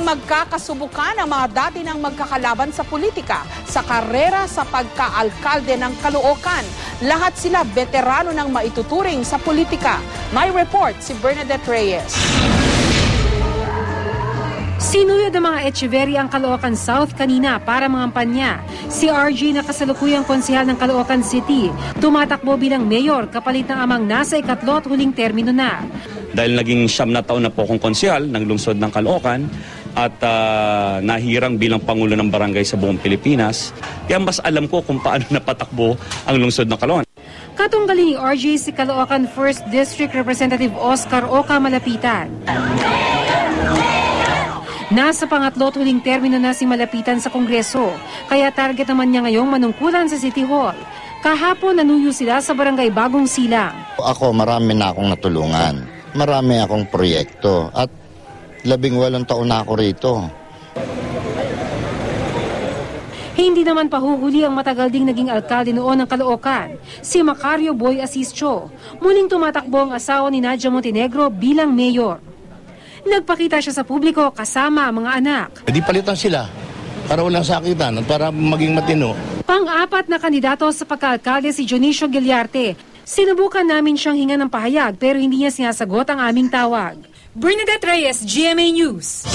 Muling magkakasubukan ang mga dati ng magkakalaban sa politika sa karera sa pagka-alkalde ng Caloocan. Lahat sila veterano ng maituturing sa politika. May report si Bernadette Reyes. Sinuyod ng mga Echeverria ang Caloocan South kanina para mangampanya. Si RJ na kasalukuyang konsehal ng Caloocan City, tumatakbo bilang mayor kapalit ng amang nasa ikatlot huling termino na. Dahil naging 9 na taon na po akong konsehal ng lungsod ng Caloocan at nahirang bilang Pangulo ng Barangay sa buong Pilipinas, kaya mas alam ko kung paano napatakbo ang lungsod ng Caloocan. Katunggali ni RJ si Caloocan 1st District Representative Oscar Oca Malapitan. Nasa pangatlot huling termino na si Malapitan sa Kongreso, kaya target naman niya ngayong manungkulan sa City Hall. Kahapon nanuyo sila sa Barangay Bagong Silang. Ako marami na akong natulungan. Marami akong proyekto at 18 taon na ako rito. Hindi naman pahuhuli ang matagal ding naging alkalde noon ng Caloocan, si Macario Boy Asisio. Muling tumatakbo ang asawa ni Nadia Montenegro bilang mayor. Nagpakita siya sa publiko kasama ang mga anak. Di palitan sila para walang sakitan at para maging matino. Pang-apat na kandidato sa pagka-alkalde si Dionisio Guillarte. Sinubukan namin siyang hinga ng pahayag pero hindi niya sinasagot ang aming tawag. Bernadette Reyes, GMA News.